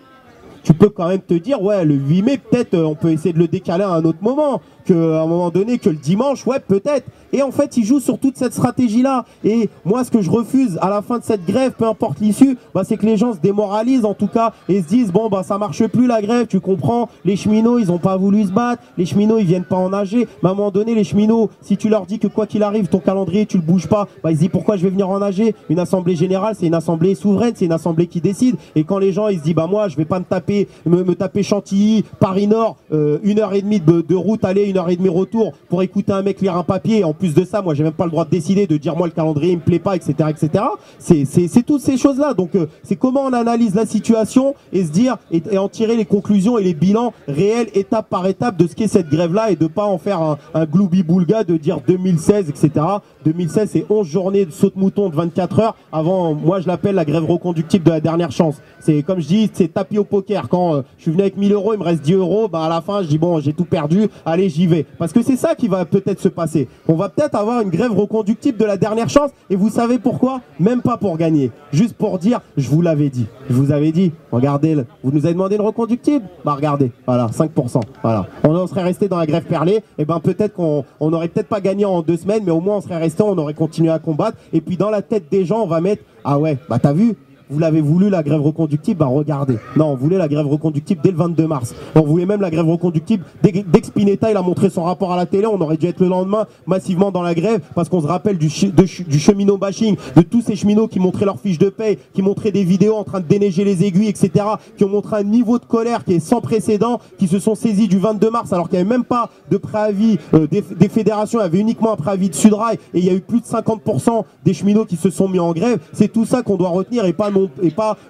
tu peux quand même te dire, ouais, le 8 mai, peut-être on peut essayer de le décaler à un autre moment, qu'à un moment donné, que le dimanche, ouais, peut-être. Et en fait, ils jouent sur toute cette stratégie-là. Et moi, ce que je refuse à la fin de cette grève, peu importe l'issue, bah, c'est que les gens se démoralisent en tout cas et se disent, bon, bah, ça marche plus la grève, tu comprends, les cheminots, ils ont pas voulu se battre, les cheminots, ils viennent pas en nager. Mais à un moment donné, les cheminots, si tu leur dis que quoi qu'il arrive, ton calendrier, tu le bouges pas, bah, ils se disent, pourquoi je vais venir en nager? Une assemblée générale, c'est une assemblée souveraine, c'est une assemblée qui décide. Et quand les gens, ils se disent, bah, moi, je vais pas me taper Chantilly, Paris-Nord, 1h30 de route aller, 1h30 retour pour écouter un mec lire un papier. En plus de ça, moi, j'ai même pas le droit de décider, de dire moi le calendrier il me plaît pas, etc., etc. C'est toutes ces choses-là. Donc, c'est comment on analyse la situation et se dire et en tirer les conclusions et les bilans réels, étape par étape, de ce qu'est cette grève-là et de pas en faire un gloubi-boulga de dire 2016, etc. 2016, c'est 11 journées de saut de mouton de 24 heures avant. Moi, je l'appelle la grève reconductible de la dernière chance. C'est comme je dis, c'est tapis au poker. Quand je suis venu avec 1000 euros, il me reste 10 euros, bah à la fin, je dis bon, j'ai tout perdu, allez, j'y vais. Parce que c'est ça qui va peut-être se passer. On va peut-être avoir une grève reconductible de la dernière chance. Et vous savez pourquoi? Même pas pour gagner. Juste pour dire, je vous l'avais dit. Je vous avais dit, regardez, vous nous avez demandé une reconductible? Bah regardez, voilà, 5%. Voilà. On serait resté dans la grève perlée, et ben peut-être qu'on aurait peut-être pas gagné en 2 semaines, mais au moins on serait resté, on aurait continué à combattre. Et puis dans la tête des gens, on va mettre, ah ouais, bah t'as vu? Vous l'avez voulu la grève reconductible, bah regardez. Non, on voulait la grève reconductible dès le 22 mars. On voulait même la grève reconductible dès que Spinetta il a montré son rapport à la télé. On aurait dû être le lendemain massivement dans la grève parce qu'on se rappelle du cheminot bashing, de tous ces cheminots qui montraient leurs fiches de paye, qui montraient des vidéos en train de déneiger les aiguilles, etc. Qui ont montré un niveau de colère qui est sans précédent, qui se sont saisis du 22 mars alors qu'il n'y avait même pas de préavis des fédérations, il y avait uniquement un préavis de Sudrail et il y a eu plus de 50% des cheminots qui se sont mis en grève. C'est tout ça qu'on doit retenir et pas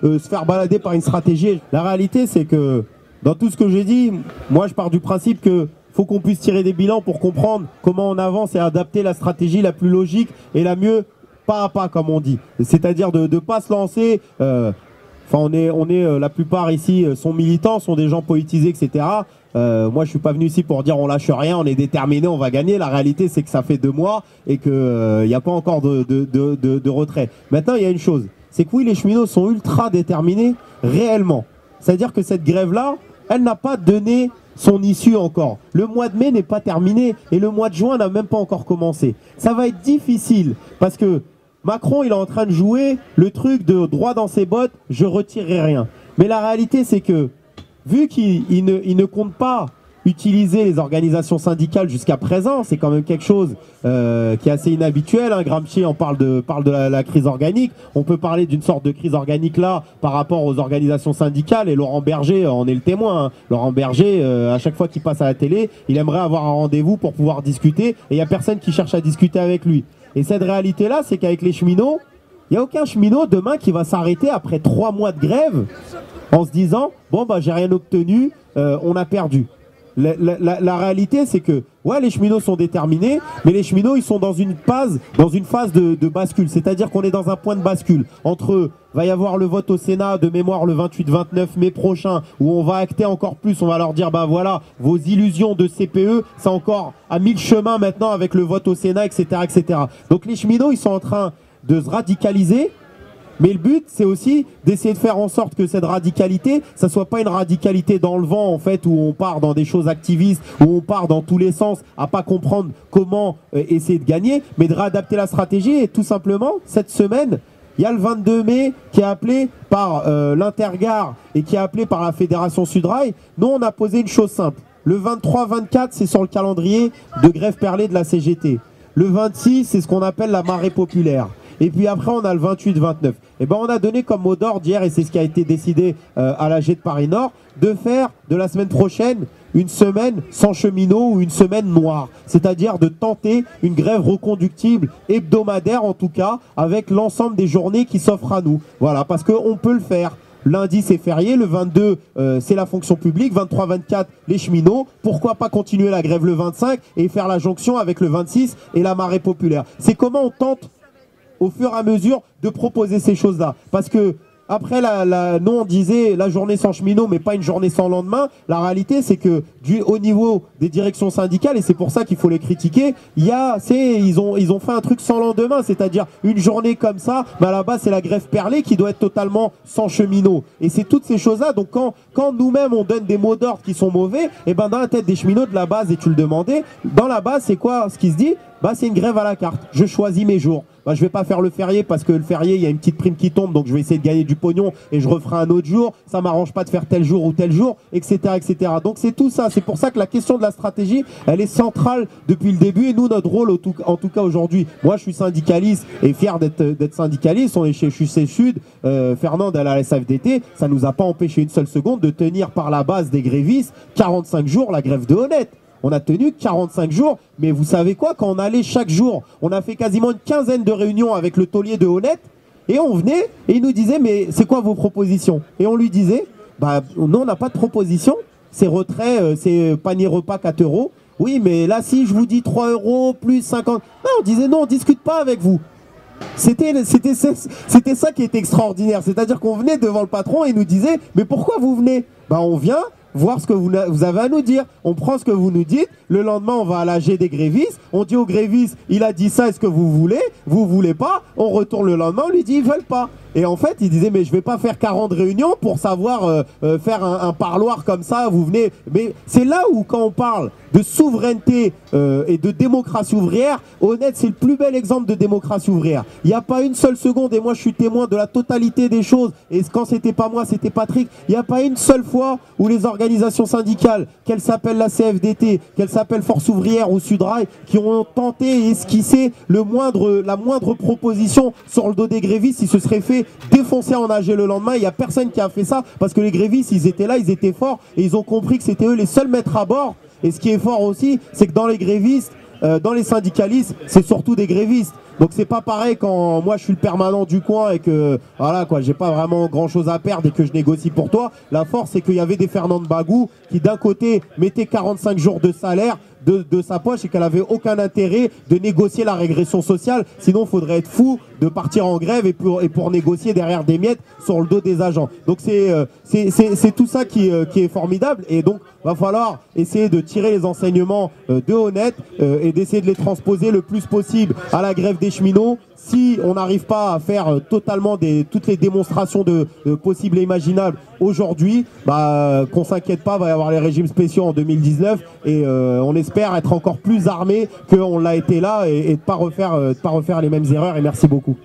se faire balader par une stratégie. La réalité, c'est que dans tout ce que j'ai dit, moi je pars du principe que faut qu'on puisse tirer des bilans pour comprendre comment on avance et adapter la stratégie la plus logique et la mieux pas à pas, comme on dit. C'est-à-dire de ne pas se lancer. Enfin, la plupart ici sont militants, sont des gens politisés, etc. Moi, je suis pas venu ici pour dire on lâche rien, on est déterminé, on va gagner. La réalité, c'est que ça fait 2 mois et que y a pas encore de retrait. Maintenant, il y a une chose. C'est que oui, les cheminots sont ultra déterminés, réellement. C'est-à-dire que cette grève-là, elle n'a pas donné son issue encore. Le mois de mai n'est pas terminé et le mois de juin n'a même pas encore commencé. Ça va être difficile parce que Macron, il est en train de jouer le truc de droit dans ses bottes, je retirerai rien. Mais la réalité, c'est que vu qu'il ne compte pas utiliser les organisations syndicales jusqu'à présent, c'est quand même quelque chose qui est assez inhabituel. Hein. Gramsci en parle de la crise organique. On peut parler d'une sorte de crise organique là par rapport aux organisations syndicales et Laurent Berger en est le témoin. Hein. Laurent Berger, à chaque fois qu'il passe à la télé, il aimerait avoir un rendez-vous pour pouvoir discuter et il n'y a personne qui cherche à discuter avec lui. Et cette réalité-là, c'est qu'avec les cheminots, il n'y a aucun cheminot demain qui va s'arrêter après 3 mois de grève en se disant « Bon, bah j'ai rien obtenu, on a perdu ». La réalité, c'est que, ouais, ouais, les cheminots sont déterminés, mais les cheminots, ils sont dans une phase de bascule. C'est-à-dire qu'on est dans un point de bascule. Entre, va y avoir le vote au Sénat de mémoire le 28-29 mai prochain, où on va acter encore plus, on va leur dire, bah voilà, vos illusions de CPE, c'est encore à 1000 chemins maintenant avec le vote au Sénat, etc., etc. Donc les cheminots, ils sont en train de se radicaliser. Mais le but, c'est aussi d'essayer de faire en sorte que cette radicalité, ça soit pas une radicalité dans le vent, en fait, où on part dans des choses activistes, où on part dans tous les sens, à pas comprendre comment essayer de gagner, mais de réadapter la stratégie. Et tout simplement, cette semaine, il y a le 22 mai qui est appelé par l'Intergare et qui est appelé par la Fédération Sudrail. Nous, on a posé une chose simple. Le 23-24, c'est sur le calendrier de grève perlée de la CGT. Le 26, c'est ce qu'on appelle la marée populaire. Et puis après, on a le 28-29. Et ben, on a donné comme mot d'ordre hier, et c'est ce qui a été décidé à l'AG de Paris-Nord, de faire de la semaine prochaine une semaine sans cheminots ou une semaine noire. C'est-à-dire de tenter une grève reconductible, hebdomadaire en tout cas, avec l'ensemble des journées qui s'offrent à nous. Voilà, parce qu'on peut le faire. Lundi, c'est férié. Le 22, c'est la fonction publique. 23-24, les cheminots. Pourquoi pas continuer la grève le 25 et faire la jonction avec le 26 et la marée populaire. C'est comment on tente au fur et à mesure de proposer ces choses-là. Parce que après, nous on disait la journée sans cheminot, mais pas une journée sans lendemain. La réalité, c'est que au niveau des directions syndicales, et c'est pour ça qu'il faut les critiquer, ils ont fait un truc sans lendemain, c'est-à-dire une journée comme ça, mais à la base, c'est la grève perlée qui doit être totalement sans cheminot. Et c'est toutes ces choses-là. Donc quand nous-mêmes, on donne des mots d'ordre qui sont mauvais, et ben dans la tête des cheminots de la base, et tu le demandais, dans la base, c'est quoi ce qui se dit? Bah, c'est une grève à la carte. Je choisis mes jours. Bah, je vais pas faire le férié parce que le férié, il y a une petite prime qui tombe, donc je vais essayer de gagner du pognon et je referai un autre jour. Ça m'arrange pas de faire tel jour ou tel jour, etc., etc. Donc c'est tout ça. C'est pour ça que la question de la stratégie, elle est centrale depuis le début. Et nous, notre rôle, en tout cas aujourd'hui, moi, je suis syndicaliste et fier d'être syndicaliste. On est chez HUC Sud, Fernande à la SAFDT. Ça nous a pas empêché une seule seconde de tenir par la base des grévistes 45 jours la grève de Honnête. On a tenu 45 jours, mais vous savez quoi, quand on allait chaque jour, on a fait quasiment une quinzaine de réunions avec le taulier de Honnête, et on venait, et il nous disait, mais c'est quoi vos propositions? Et on lui disait, bah non, on n'a pas de proposition, c'est retrait, c'est panier repas 4 euros. Oui, mais là, si je vous dis 3 euros plus 50... Non, on disait, non, on discute pas avec vous. C'était ça qui était extraordinaire, c'est-à-dire qu'on venait devant le patron et il nous disait, mais pourquoi vous venez? Bah on vient voir ce que vous avez à nous dire. On prend ce que vous nous dites. Le lendemain, on va à l'AG des grévistes. On dit aux grévistes, il a dit ça, est-ce que vous voulez? Vous voulez pas? On retourne le lendemain, on lui dit, ils veulent pas. Et en fait, il disait, mais je vais pas faire 40 réunions pour savoir faire un parloir comme ça, vous venez. Mais c'est là où, quand on parle de souveraineté et de démocratie ouvrière, Honnête, c'est le plus bel exemple de démocratie ouvrière. Il n'y a pas une seule seconde, et moi je suis témoin de la totalité des choses, et quand c'était pas moi, c'était Patrick, il n'y a pas une seule fois où les organisations syndicales, qu'elles s'appellent la CFDT, qu'elles s'appellent Force ouvrière ou Sudrail, qui ont tenté et esquissé la moindre proposition sur le dos des grévistes, ils se seraient fait défoncer en AG le lendemain. Il n'y a personne qui a fait ça, parce que les grévistes, ils étaient là, ils étaient forts, et ils ont compris que c'était eux les seuls maîtres à bord. Et ce qui est fort aussi, c'est que dans les grévistes, dans les syndicalistes, c'est surtout des grévistes. Donc c'est pas pareil quand moi je suis le permanent du coin et que voilà quoi, j'ai pas vraiment grand chose à perdre et que je négocie pour toi. La force, c'est qu'il y avait des Fernand Bagou qui d'un côté mettaient 45 jours de salaire de sa poche et qu'elle avait aucun intérêt de négocier la régression sociale. Sinon, il faudrait être fou de partir en grève et pour négocier derrière des miettes sur le dos des agents. Donc c'est tout ça qui est formidable, et donc va falloir essayer de tirer les enseignements de Honnête et d'essayer de les transposer le plus possible à la grève des cheminots. Si on n'arrive pas à faire totalement toutes les démonstrations possibles et imaginables aujourd'hui, bah, qu'on s'inquiète pas, il va y avoir les régimes spéciaux en 2019, et on espère être encore plus armés qu'on l'a été là, et de pas refaire les mêmes erreurs. Et merci beaucoup.